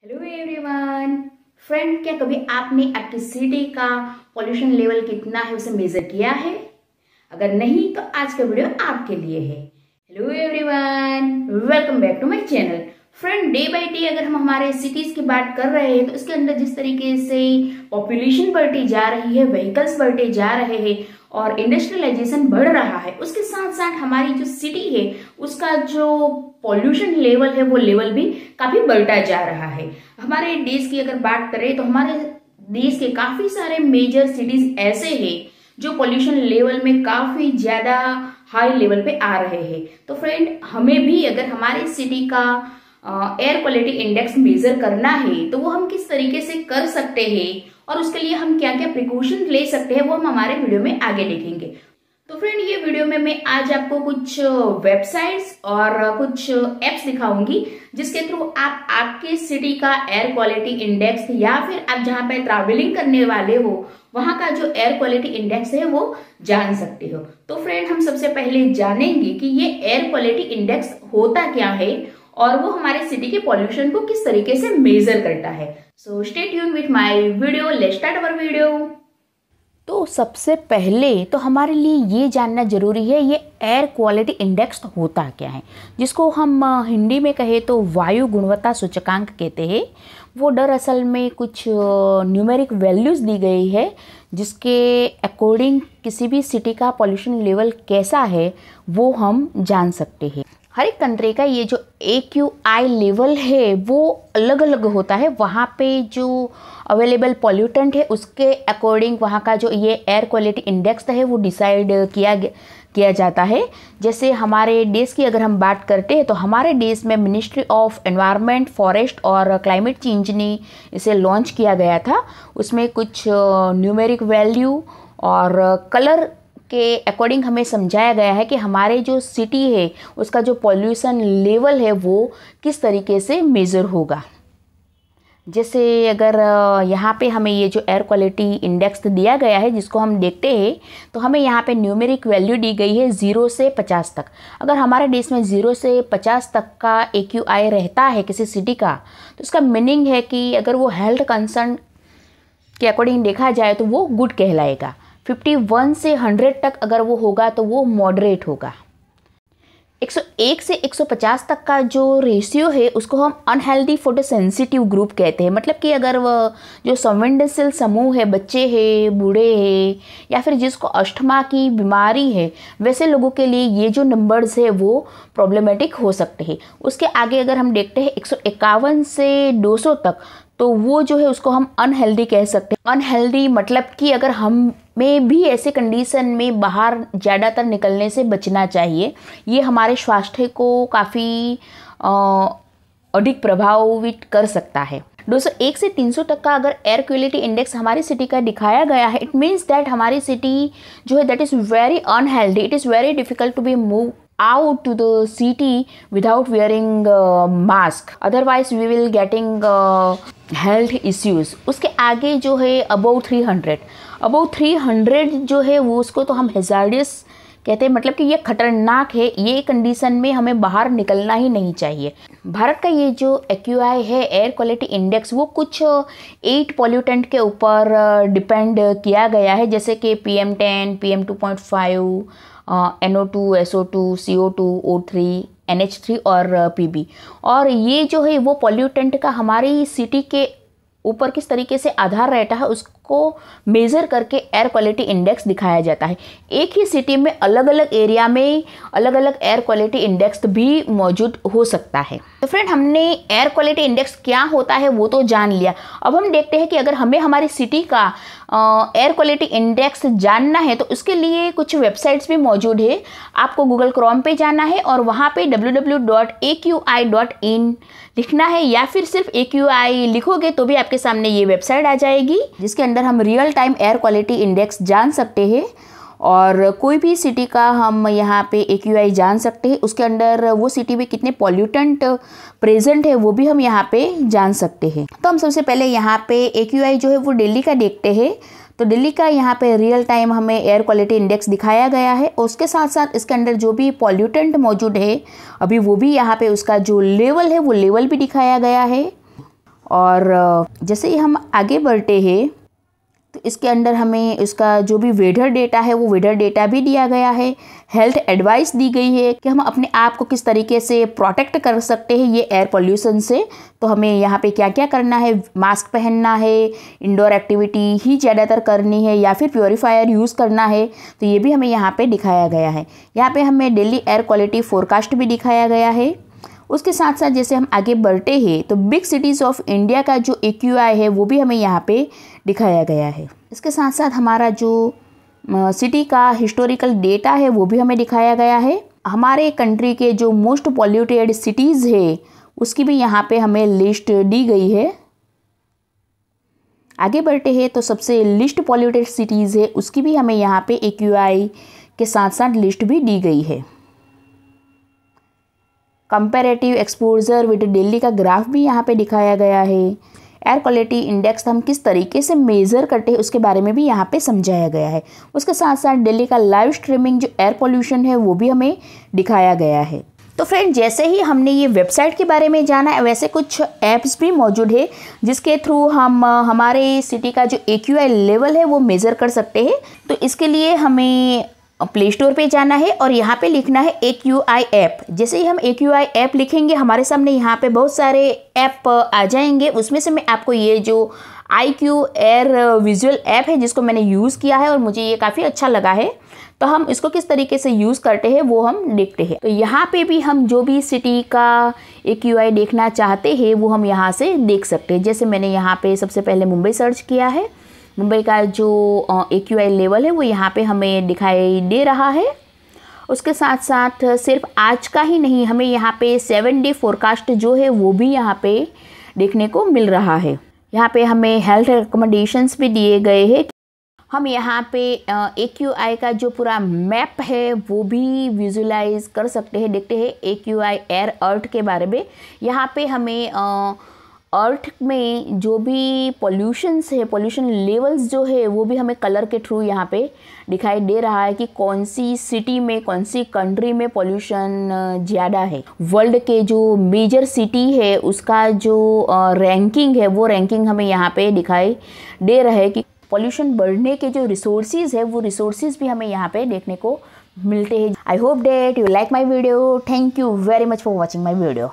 Hello everyone. Friend, क्या कभी आपने आपकी सिटी का पॉल्यूशन लेवल कितना है उसे मेजर किया है? अगर नहीं तो आज का वीडियो आपके लिए है। Hello everyone, welcome back to my channel. Friend, day by day अगर हम हमारे सिटीज की बात कर रहे हैं तो इसके अंदर जिस तरीके से पॉपुलेशन बढ़ती जा रही है, व्हीकल्स बढ़ते जा रहे हैं और इंडस्ट्रियलाइजेशन बढ़ रहा है, उसके साथ साथ हमारी जो सिटी है उसका जो पॉल्यूशन लेवल है वो लेवल भी काफी बढ़ता जा रहा है। हमारे देश की अगर बात करें तो हमारे देश के काफी सारे मेजर सिटीज ऐसे हैं जो पॉल्यूशन लेवल में काफी ज्यादा हाई लेवल पे आ रहे हैं। तो फ्रेंड, हमें भी अगर हमारे सिटी का एयर क्वालिटी इंडेक्स मेजर करना है तो वो हम किस तरीके से कर सकते हैं और उसके लिए हम क्या क्या प्रिकॉशन ले सकते हैं वो हम हमारे वीडियो में आगे देखेंगे। तो फ्रेंड, ये वीडियो में मैं आज आपको कुछ वेबसाइट्स और कुछ एप्स दिखाऊंगी जिसके थ्रू आप आपके सिटी का एयर क्वालिटी इंडेक्स या फिर आप जहां पे ट्रैवलिंग करने वाले हो वहां का जो एयर क्वालिटी इंडेक्स है वो जान सकते हो। तो फ्रेंड, हम सबसे पहले जानेंगे कि ये एयर क्वालिटी इंडेक्स होता क्या है और वो हमारे सिटी के पॉल्यूशन को किस तरीके से मेजर करता है। So stay tune with my video, let's start our video. तो सबसे पहले तो हमारे लिए ये जानना जरूरी है ये एयर क्वालिटी इंडेक्स होता क्या है, जिसको हम हिंदी में कहे तो वायु गुणवत्ता सूचकांक कहते हैं। वो दरअसल में कुछ न्यूमेरिक वैल्यूज दी गई है जिसके अकॉर्डिंग किसी भी सिटी का पॉल्यूशन लेवल कैसा है वो हम जान सकते हैं। हर एक कंट्री का ये जो AQI लेवल है वो अलग अलग होता है। वहाँ पे जो अवेलेबल पॉल्यूटेंट है उसके अकॉर्डिंग वहाँ का जो ये एयर क्वालिटी इंडेक्स है वो डिसाइड किया जाता है। जैसे हमारे देश की अगर हम बात करते हैं तो हमारे देश में मिनिस्ट्री ऑफ एनवायरनमेंट, फॉरेस्ट और क्लाइमेट चेंज ने इसे लॉन्च किया गया था। उसमें कुछ न्यूमेरिक वैल्यू और कलर के अकॉर्डिंग हमें समझाया गया है कि हमारे जो सिटी है उसका जो पॉल्यूशन लेवल है वो किस तरीके से मेज़र होगा। जैसे अगर यहाँ पे हमें ये जो एयर क्वालिटी इंडेक्स दिया गया है जिसको हम देखते हैं तो हमें यहाँ पे न्यूमेरिक वैल्यू दी गई है 0 से 50 तक। अगर हमारे देश में 0 से 50 तक का AQI रहता है किसी सिटी का तो इसका मीनिंग है कि अगर वो हेल्थ कंसर्न के अकॉर्डिंग देखा जाए तो वो गुड कहलाएगा। 51 से 100 तक अगर वो होगा तो वो मॉडरेट होगा। 101 से 150 तक का जो रेशियो है उसको हम अनहेल्दी फोटोसेंसिटिव ग्रुप कहते हैं। मतलब कि अगर वह जो संवेदनशील समूह है, बच्चे हैं, बूढ़े हैं या फिर जिसको अस्थमा की बीमारी है, वैसे लोगों के लिए ये जो नंबर्स है वो प्रॉब्लमेटिक हो सकते हैं। उसके आगे अगर हम देखते हैं 151 से 200 तक तो वो जो है उसको हम अनहेल्दी कह सकते हैं। अनहेल्दी मतलब कि अगर हमें भी ऐसे कंडीशन में बाहर ज़्यादातर निकलने से बचना चाहिए। ये हमारे स्वास्थ्य को काफ़ी अधिक प्रभावित कर सकता है। 201 से 300 तक का अगर एयर क्वालिटी इंडेक्स हमारी सिटी का दिखाया गया है, इट मीन्स दैट हमारी सिटी जो है that is very unhealthy. It is very difficult to be move out to the city without wearing mask, otherwise we will getting health issues। उसके आगे जो है above 300 जो है वो उसको तो हम hazardous कहते हैं। मतलब कि ये खतरनाक है, ये कंडीशन में हमें बाहर निकलना ही नहीं चाहिए। भारत का ये जो AQI है एयर क्वालिटी इंडेक्स वो कुछ 8 पॉल्यूटेंट के ऊपर डिपेंड किया गया है, जैसे कि PM10, PM2.5, NO2, SO2, CO2, O3, NH3 और PB। और ये जो है वो पॉल्यूटेंट का हमारी सिटी के ऊपर किस तरीके से आधार रहता है उसको मेज़र करके एयर क्वालिटी इंडेक्स दिखाया जाता है। एक ही सिटी में अलग अलग एरिया में अलग अलग एयर क्वालिटी इंडेक्स भी मौजूद हो सकता है। तो फ्रेंड, हमने एयर क्वालिटी इंडेक्स क्या होता है वो तो जान लिया। अब हम देखते हैं कि अगर हमें हमारी सिटी का एयर क्वालिटी इंडेक्स जानना है तो उसके लिए कुछ वेबसाइट्स भी मौजूद है। आपको गूगल क्रोम पे जाना है और वहाँ पे www.aqi.in लिखना है या फिर सिर्फ AQI लिखोगे तो भी आपके सामने ये वेबसाइट आ जाएगी जिसके अंदर हम real time air quality index जान सकते हैं और कोई भी सिटी का हम यहाँ पे AQI जान सकते हैं। उसके अंदर वो सिटी में कितने पॉल्यूटेंट प्रेजेंट है वो भी हम यहाँ पे जान सकते हैं। तो हम सबसे पहले यहाँ पे AQI जो है वो दिल्ली का देखते हैं। तो दिल्ली का यहाँ पे रियल टाइम हमें एयर क्वालिटी इंडेक्स दिखाया गया है और उसके साथ साथ इसके अंदर जो भी पॉल्यूटेंट मौजूद है अभी वो भी यहाँ पे उसका जो लेवल है वो लेवल भी दिखाया गया है। और जैसे ही हम आगे बढ़ते हैं तो इसके अंदर हमें इसका जो भी वेदर डेटा है वो वेदर डेटा भी दिया गया है। हेल्थ एडवाइस दी गई है कि हम अपने आप को किस तरीके से प्रोटेक्ट कर सकते हैं ये एयर पोल्यूशन से। तो हमें यहाँ पे क्या क्या करना है, मास्क पहनना है, इंडोर एक्टिविटी ही ज़्यादातर करनी है या फिर प्योरीफायर यूज़ करना है, तो ये भी हमें यहाँ पे दिखाया गया है। यहाँ पे हमें डेली एयर क्वालिटी फोरकास्ट भी दिखाया गया है। उसके साथ साथ जैसे हम आगे बढ़ते हैं तो बिग सिटीज़ ऑफ इंडिया का जो AQI है वो भी हमें यहाँ पे दिखाया गया है। इसके साथ साथ हमारा जो सिटी का हिस्टोरिकल डेटा है वो भी हमें दिखाया गया है। हमारे कंट्री के जो मोस्ट पॉल्यूटेड सिटीज़ है उसकी भी यहाँ पे हमें लिस्ट दी गई है। आगे बढ़ते हैं तो सबसे लिस्ट पॉल्यूटेड सिटीज़ है उसकी भी हमें यहाँ पे AQI के साथ साथ लिस्ट भी दी गई है। कंपैरेटिव एक्सपोजर विद दिल्ली का ग्राफ भी यहाँ पे दिखाया गया है। एयर क्वालिटी इंडेक्स हम किस तरीके से मेज़र करते हैं उसके बारे में भी यहाँ पे समझाया गया है। उसके साथ साथ दिल्ली का लाइव स्ट्रीमिंग जो एयर पोल्यूशन है वो भी हमें दिखाया गया है। तो फ्रेंड, जैसे ही हमने ये वेबसाइट के बारे में जाना है वैसे कुछ ऐप्स भी मौजूद है जिसके थ्रू हम हमारे सिटी का जो AQI लेवल है वो मेज़र कर सकते हैं। तो इसके लिए हमें प्ले स्टोर पे जाना है और यहाँ पे लिखना है AQI ऐप। जैसे ही हम AQI ऐप लिखेंगे हमारे सामने यहाँ पे बहुत सारे ऐप आ जाएंगे। उसमें से मैं आपको ये जो IQ एयर विजुअल ऐप है जिसको मैंने यूज़ किया है और मुझे ये काफ़ी अच्छा लगा है, तो हम इसको किस तरीके से यूज़ करते हैं वो हम देखते हैं। तो यहाँ पे भी हम जो भी सिटी का AQI देखना चाहते हैं वो हम यहाँ से देख सकते हैं। जैसे मैंने यहाँ पे सबसे पहले मुंबई सर्च किया है। मुंबई का जो AQI लेवल है वो यहाँ पे हमें दिखाई दे रहा है। उसके साथ साथ सिर्फ आज का ही नहीं, हमें यहाँ पे 7 डे फोरकास्ट जो है वो भी यहाँ पे देखने को मिल रहा है। यहाँ पे हमें हेल्थ रिकमेंडेशंस भी दिए गए हैं। हम यहाँ पे AQI का जो पूरा मैप है वो भी विजुलाइज कर सकते हैं। देखते हैं AQI एयर अर्थ के बारे में। यहाँ पे हमें अर्थ में जो भी पॉल्यूशंस है, पॉल्यूशन लेवल्स जो है वो भी हमें कलर के थ्रू यहाँ पे दिखाई दे रहा है कि कौन सी सिटी में, कौन सी कंट्री में पॉल्यूशन ज़्यादा है। वर्ल्ड के जो मेजर सिटी है उसका जो रैंकिंग है वो रैंकिंग हमें यहाँ पे दिखाई दे रहा है कि पॉल्यूशन बढ़ने के जो रिसोर्सेज है वो रिसोर्सेज भी हमें यहाँ पे देखने को मिलते हैं। I hope that you like my video. Thank you very much for watching my video.